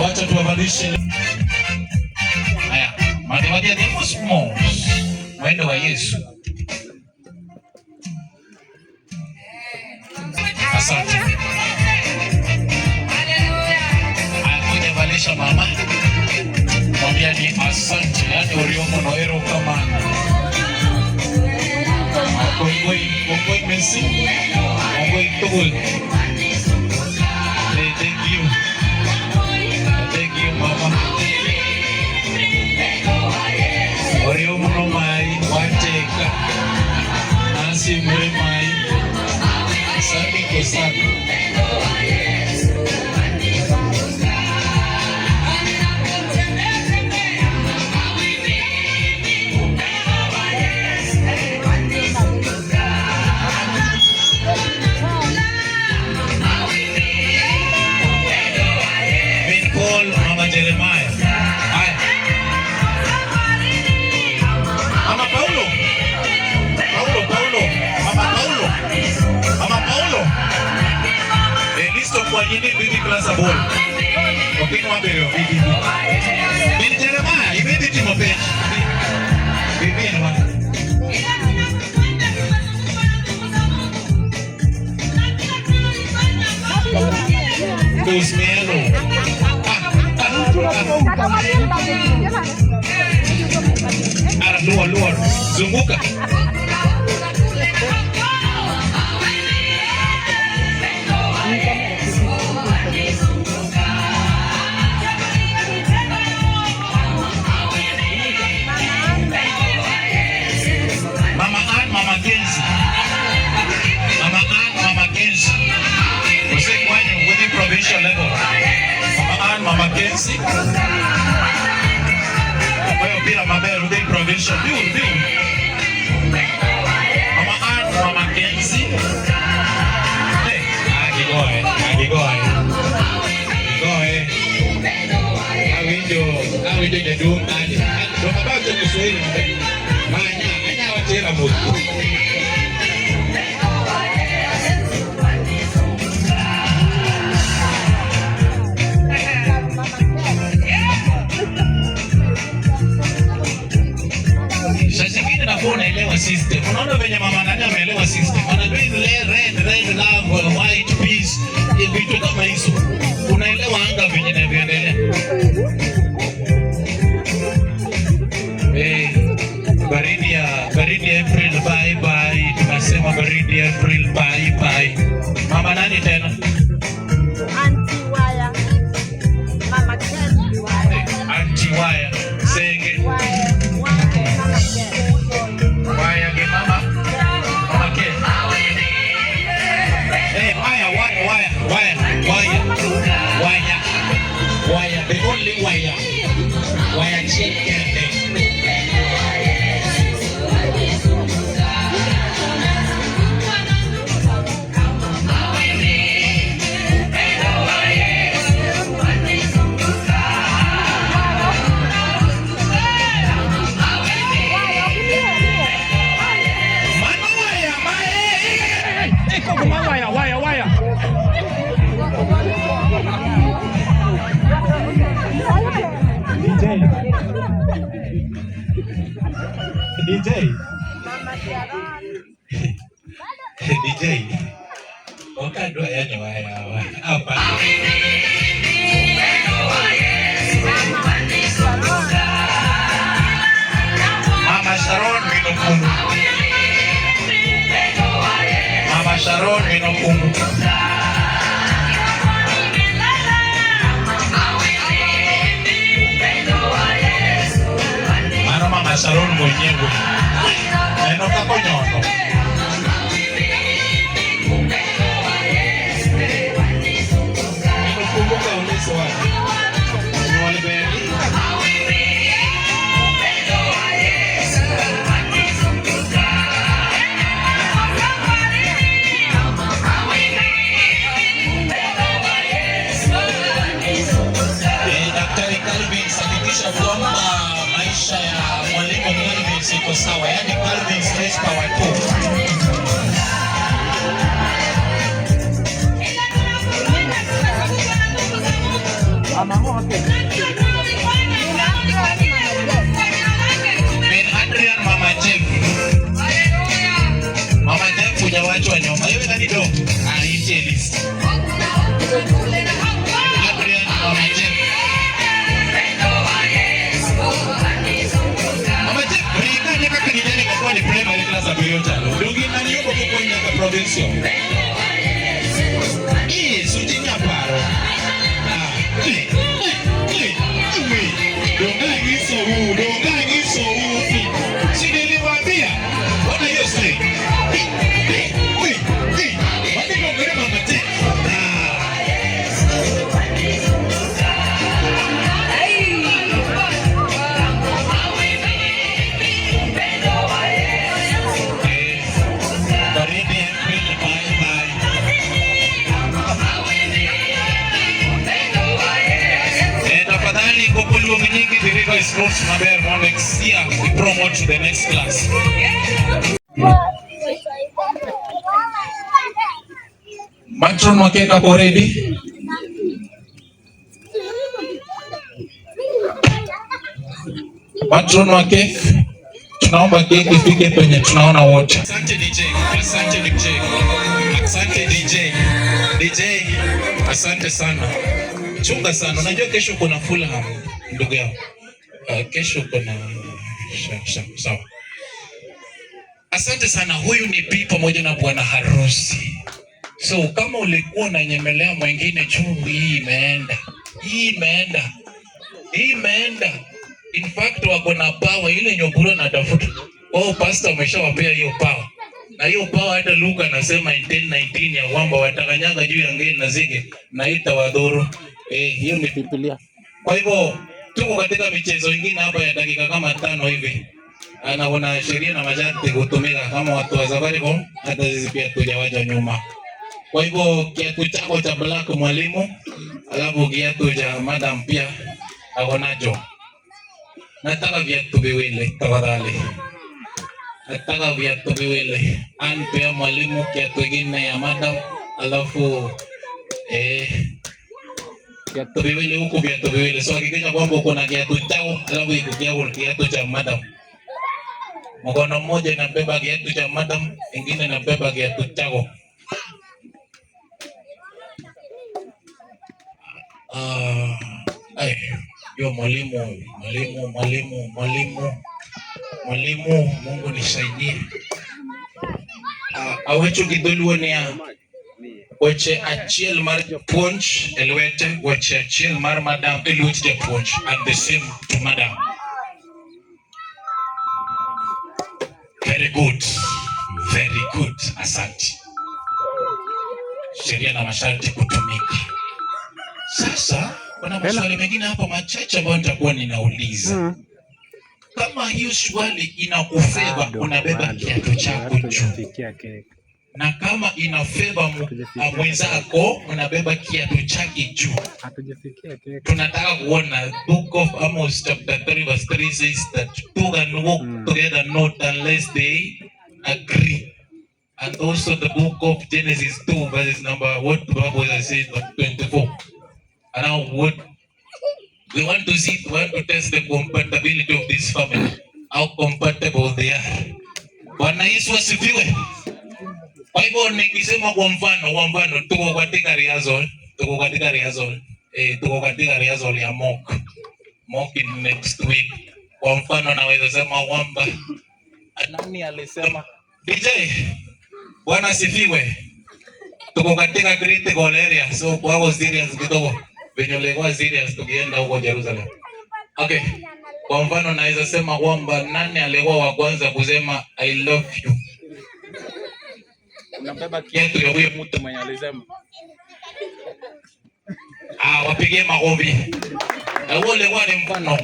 Wacha tuwavalishe. Haya, madewadia de mosmos. Mwendo wa Yesu. Asante. Akuja valisha mama. Mwambia ni asante. Yani uriomo no ero kama. Kongoi Messi. Kongoi Tugul. Thank you. Thank you mama. Uriomo no mai wateka. Nasi mwe mai. Asante kwa sana. Mama Jeremiah. Hai. Mama Paulo. Mama Paulo. Listo kwa nini bibi klasa bol. Opino wabere bibi. Bibi Jeremiah, bibi Timothy. Bibi ni wa. Cosmelo. Luar. Zunguka. Mama Kenzi. Você kwani within provincial level. Mama Kenzi. Wewe bila mabel within provincial. Biu. Mama Kenzi. Hey, agigoe. Awinjo jadung tadi. Dong apa tu Kiswahili? Hanya wajera mutu. Sasa kile nakuwa unaelewa system. Unaona venye mama nani ameelewa system. Anajua red love, white peace, vitu kama hizo. Unaelewa anga venye inavyoendelea. Baridi ya April bye. Tunasema baridi ya April bye. Mama nani tena? Auntie Waya. Mama Kenzi Waya. Auntie Waya. Senge. Waya ke mama. Mama ke. Waya. The only wire. Wire chicken. Waya. DJ. Wakadwa yani waya. Hapa. Mama Sharon Minokumu. Mama Sharon mwenyewe. Neno kako nyono. Nikumbuka ulizo wake. Mwalibeli. Daktari Calvin hakikisha kwamba maisha ya mwalimu Calvin iko sawa, yani Calvin stress power 2. watu wa nyuma. Wewe nani do? Itie list. Adrian Mama Jeff. Mama Jeff, rika nyaka kanijani kwa ni primary class ya Toyota. Dungi nani yuko kwa nyaka provincial. Sutinya paro. What are you saying? Is not maber mo next year we promote to the next class. Matron wake hapo ready? Matron wake tunaomba keki ifike penye tunaona wote. Asante DJ, asante DJ. Asante DJ. DJ, asante sana. Chunga sana. Unajua kesho kuna Fulham ndugu yangu. Kesho kuna sawa. Asante sana. Huyu ni Bi pamoja na bwana harusi. So kama ulikuwa unanyemelea mwingine juu, hii imeenda. In fact wako na power ile Nyoburo na tafuta. Pastor ameshawapea hiyo power. Na hiyo power hata Luka anasema in 10:19 ya kwamba watakanyaga juu ya ngeli na zige na itawadhuru. Hiyo ni Biblia. Kwa hivyo tuko katika michezo ingine hapa ya dakika kama 5 hivi. Anaona sheria na masharti kutumika kama watu wa Safaricom, hata sisi pia tujawaja nyuma. Kwa hivyo kiatu chako cha black mwalimu, alafu kiatu cha madam pia akonacho. Nataka viatu viwili tafadhali. Nataka viatu viwili. Anpea mwalimu kiatu kingine ya madam, alafu kiatu viwili huku viatu viwili. So hakikisha kwamba uko na kiatu chako alafu iko kiatu cha madam. Mkono mmoja inabeba kiatu cha madam, ingine inabeba kiatu chako. Yo mwalimu, Mungu nisaidie. Awecho kidoluo ni wache achiel mar japuonj elwete, wache achiel mar madam elwete japuonj, and the same to madam. Very good. Asante. Sheria na masharti kutumika. Sasa kuna maswali mengine hapa machache ambayo nitakuwa ninauliza. Kama hiyo swali inakufeva, unabeba kiatu chako juu. Na kama inafeva mwenzako, unabeba kiatu chake juu. Tunataka kuona Book of Amos chapter 3 verse 3 says that two can walk together not unless they agree. And also the book of Genesis 2 verses number what the Bible says 24. And now what we want to see, we want to test the compatibility of this family, how compatible they are. Bwana Yesu asifiwe. Kwa hivyo nikisema kwa mfano tuko katika rehearsal ya mock in next week. Kwa mfano naweza sema kwamba nani alisema DJ Bwana asifiwe. Tuko katika critical area, so kwa serious kidogo. Venye ulikuwa serious tukienda huko Jerusalem. Okay. Kwa mfano naweza sema kwamba nani alikuwa wa kwanza kusema I love you. Unabeba kiatu ya huyo mtu mwenye alisema. Wapigie makofi. Huo ulikuwa ni mfano.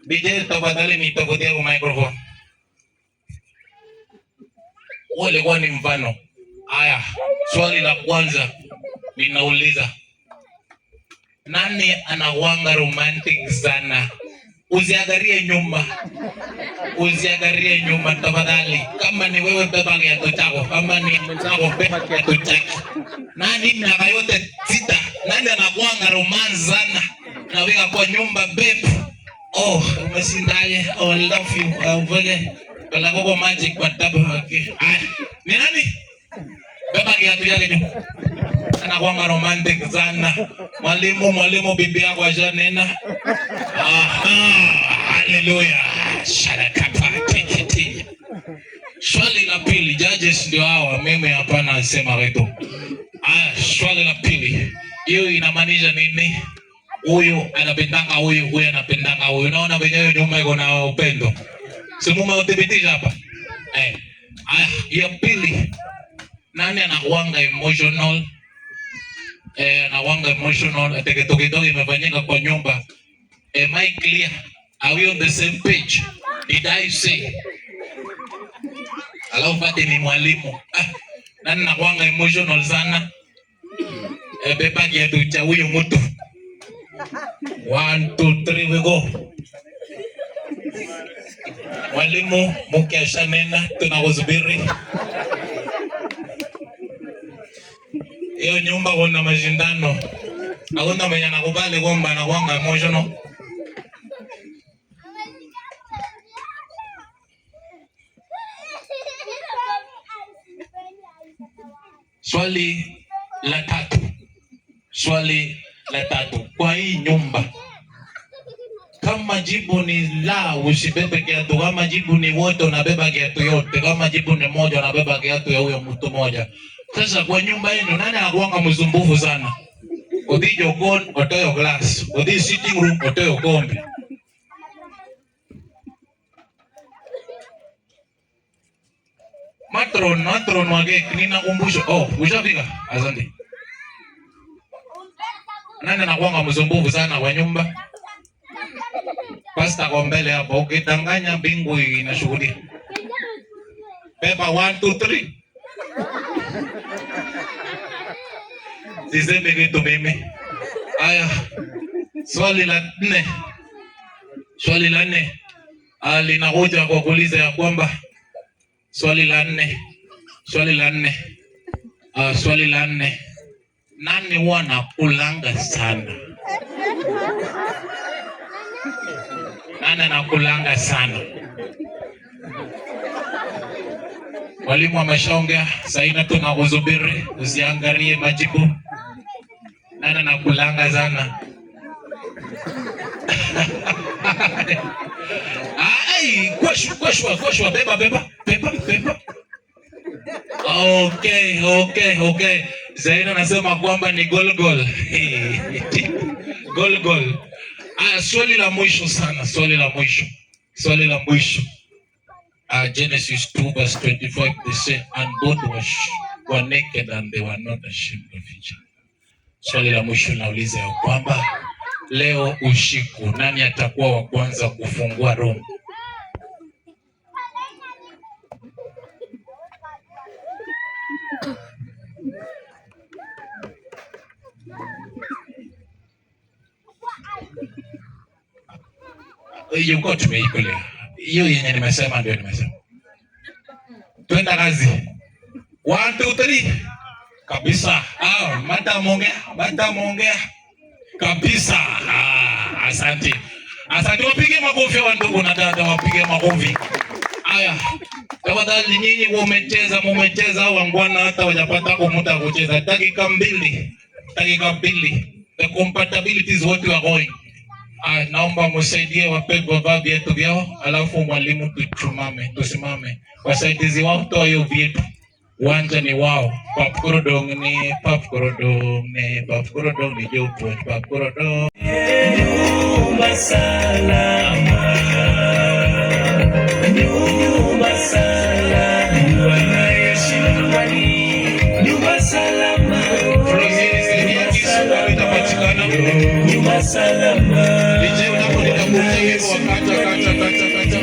DJ tafadhali nitakutia kwa microphone. Huo ulikuwa ni mfano. Haya, swali la kwanza ninauliza. Nani anawanga romantic sana? Usiangalie nyuma tafadhali. Kama ni wewe beba kiatu chako, kama ni mwenzako beba kiatu chako. Nani miaka yote 6? Nani anawanga romance sana? Naweka kwa nyumba babe. Umesindaje? I love you. Uvege. Kala koko magic kwa tabu wake. Ni nani? kiatu yake juu. Anakuanga romantic sana. Mwalimu bibi yako ajanena. Haleluya. Sharakapa tikiti. Swali la pili, judges ndio hawa, mimi hapana nasema wetu. Swali la pili. Hiyo inamaanisha nini? Huyu anapendanga huyu, huyu anapendanga huyu. Unaona wenyewe nyuma iko na upendo. Simu umethibitisha hapa. Ya pili. Nani anakuanga emotional? Anakuanga emotional. Kidogo imefanyika kwa nyumba. Am I clear? Are we on the same page? Did I say? Alafu pate ni mwalimu. Nani anakuanga emotional sana? Beba kiatu cha huyu mtu. 1, 2, 3 we go. Mwalimu mukesha nena tunakuzubiri. Hiyo nyumba kuna mashindano. Hakuna mwenye anakubali kwamba anakuanga emotional. Swali la tatu. Kwa hii nyumba, kama jibu ni la, usibebe kiatu. Kama jibu ni wote, unabeba kiatu yote. Kama jibu ni moja, unabeba kiatu ya huyo mtu moja. Sasa kwa nyumba yenu, nani anakuanga msumbufu sana? Odi jokon, otoyo glass. Odi sitting room, otoyo kombe. Matron wage, ninakumbusha. Ushafika? Asante. Nani anakuanga msumbufu sana kwa nyumba? Pasta kwa mbele hapo, ukidanganya bingu inashughulia. Beba 1, 2, 3. Siseme kitu mimi. Aya. Swali la 4. Linakuja kwa kuuliza ya kwamba swali la 4. Nani wanakulanga sana? Nani anakulanga sana? Walimu ameshaongea, sasa tunakuzubiri, usiangalie majibu. Nani anakulanga sana? Kwashwa, beba. Okay. Zaina anasema kwamba ni gol. Gol. Swali la mwisho sana, swali la mwisho. Genesis 2:25 they say, and both were naked and they were not ashamed of each other. Swali la mwisho nauliza ya kwamba leo usiku nani atakuwa wa kwanza kufungua room? Hiyo kwa tumeikolea. Hiyo yenye nimesema ndio nimesema. Twenda kazi. 1, 2, 3. Kabisa. Mata muongea. Kabisa. Asante. Wapige makofi wa ndugu na dada, wapige makofi. Aya. Tafadhali nyinyi mumecheza wangwana hata wajapata kumuta kucheza. Dakika mbili. The compatibility is what we are going. Naomba msaidie wapendwa vaa viatu vyao, alafu mwalimu tusimame. Wasaidizi wao toa hiyo viatu. Uwanja ni wao. Papkorodong ni jopo. Papkorodong. Nyumba salama. Nyumba salama. Nyumba salama. DJ unapotafuta hivyo kata.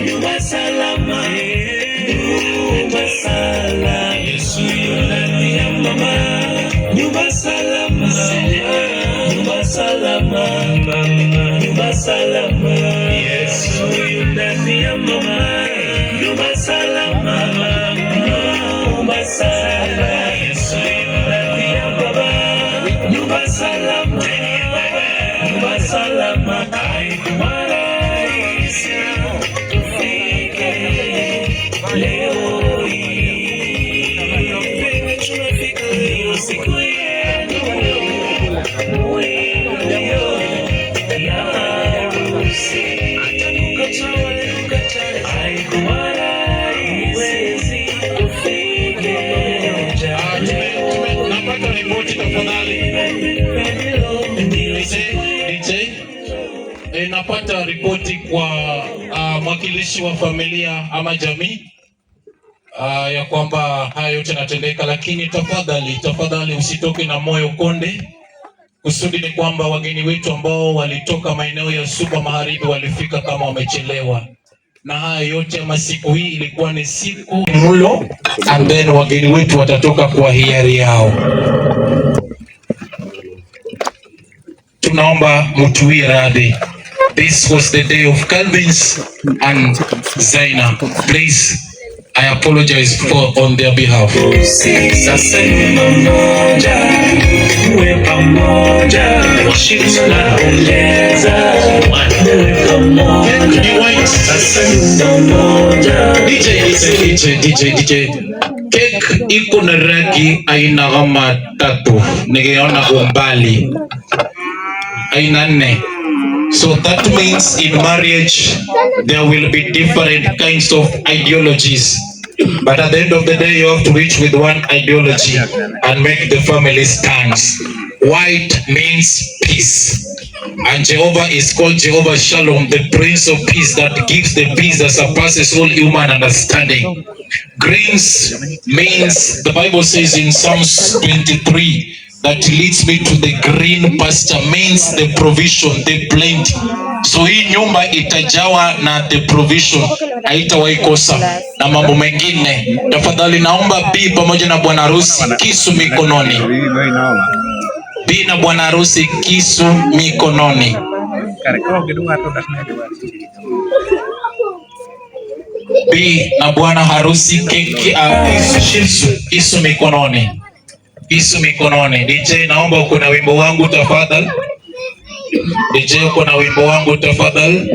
Nyumba salama. Nyumba salama. Yesu ndani ya mama. Nyumba salama. Nyumba salama. Nyumba salama. Yesu ndani ya mama. Nyumba salama. Nyumba salama. Yesu ndani ya baba. Nyumba salama. Salama haikumarahisi tufike leo hii. Tunafika Napata ripoti kwa mwakilishi wa familia ama jamii ya kwamba haya yote yanatendeka, lakini tafadhali usitoke na moyo konde. Kusudi ni kwamba wageni wetu ambao walitoka maeneo ya Suba Magharibi walifika kama wamechelewa, na haya yote ama siku hii ilikuwa ni siku mlo, and then wageni wetu watatoka kwa hiari yao. Tunaomba mtuwie radhi. This was the day of Calvin's and Zaina. Please, I apologize for on their behalf. DJ. Cake iko na rangi aina kama tatu. Nigeona umbali. Aina nne. So that means in marriage there will be different kinds of ideologies, but at the end of the day you have to reach with one ideology and make the family stand. White means peace, and Jehovah is called Jehovah Shalom, the Prince of Peace that gives the peace that surpasses all human understanding. Greens means, the Bible says in Psalms 23, that leads me to the green pasture, means the provision, the plenty. So hii nyumba itajawa na the provision, haitawahi kosa na mambo mengine. Tafadhali naomba bi pamoja na bwana harusi kisu mikononi. Bi na bwana harusi kisu mikononi. Bi na bwana harusi kisu mikononi. Kisu mikononi. DJ, naomba uko na wimbo wangu tafadhali. DJ, uko na wimbo wangu tafadhali.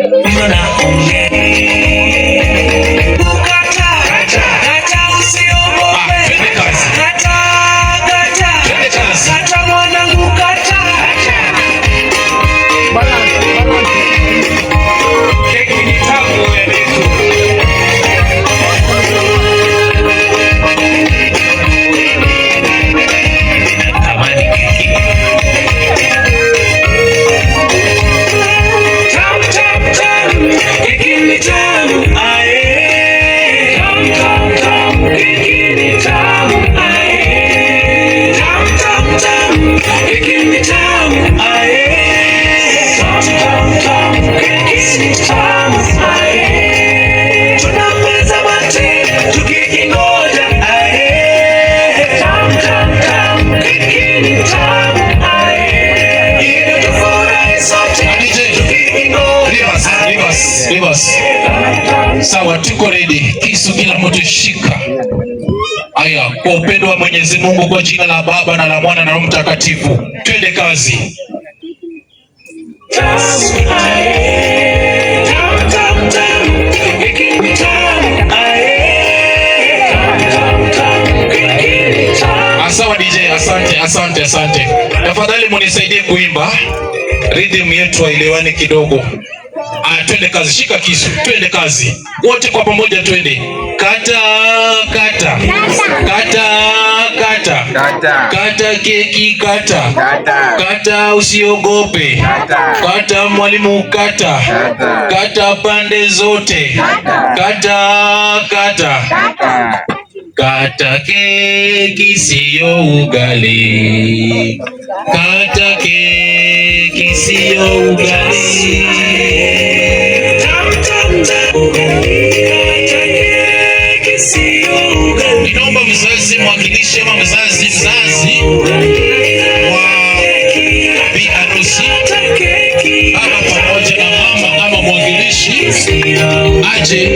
Sawa, tuko ready. Kisu kila mtu shika. Aya, kwa upendo wa Mwenyezi Mungu, kwa jina la Baba na la Mwana na Roho Mtakatifu, twende kazi. Sawa DJ, asante. Tafadhali munisaidie kuimba. Rhythm yetu haielewani kidogo. Twende kazi, shika kisu, twende kazi. Wote kwa pamoja twende. Kata keki, kata usiogope, kata mwalimu, kata pande zote, kata keki sio ugali, kata keki sio ugali. Ninaomba mzazi mwakilishi ama mzazi wa bi harusi ama pamoja na mama ama mwakilishi aje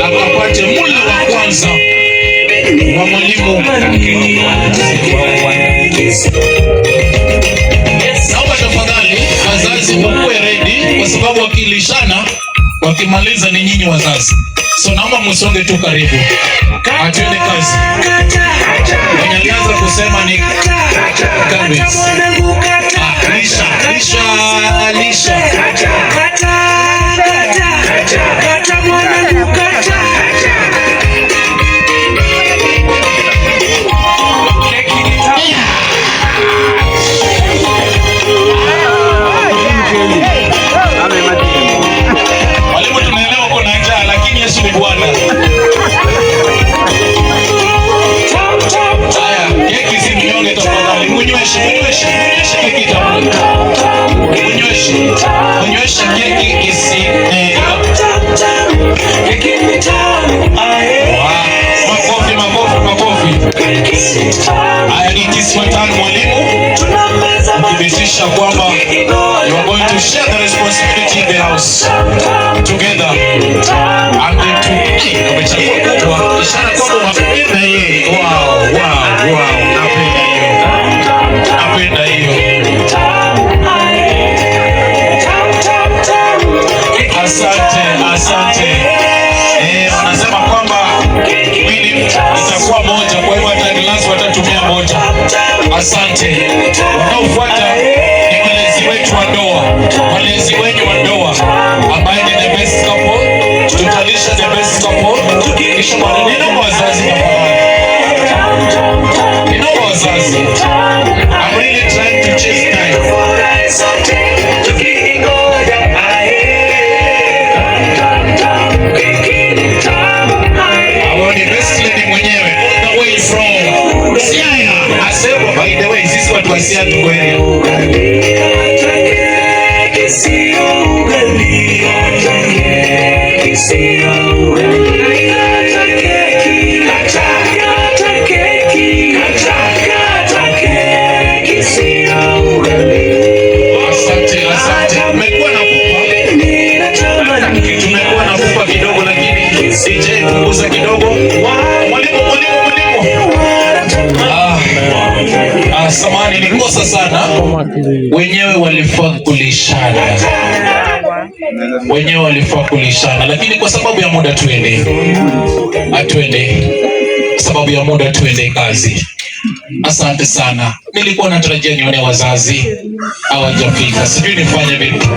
akapate mula wa kwanza wa mwalimu. Naomba tafadhali wazazi mkuwe ready, kwa sababu wakilishana wakimaliza ni nyinyi wazazi. So naomba musonge tu karibu. Atende kazi. Mwenye alianza kusema ni Calvins. Lisha. Walimu tunaelewa kuna njaa lakini Yesu ni Bwana. Haya, keki si mnyonge tafadhali. Munyweshe keki tamu. Munyweshe keki isi makofi. Haya ni kiswatani mwalimu. Ukibisisha kwamba you are going to share the responsibility in the house together. I'm going to umechagua kubwa. Ishara kwamba unapenda yeye. Wow. Napenda hiyo. Asante. Wanasema kwamba mwili itakuwa moja, kwa hivyo hata glasi watatumia moja. Asante. Wanaofuata ni walezi wetu wa ndoa, walezi wenyu wa ndoa ambaye ni the best couple. Tutalisha the best couple. Kisha ninaomba wazazi ninaomba wazazi. I'm really trying to chase time. Awani best lady mwenyewe all the way from Siaya. Asema by the way sisi watu wa Siaya tuko Asante. Tumekuwa na pupa kidogo lakini DJ punguza kidogo. Mwalimu. Samahani nikosa sana. Wenyewe walifaa kulishana. Lakini kwa sababu ya muda sababu ya muda tuende kazi. Asante sana. Nilikuwa natarajia nione wazazi hawajafika. Sijui nifanye vipi.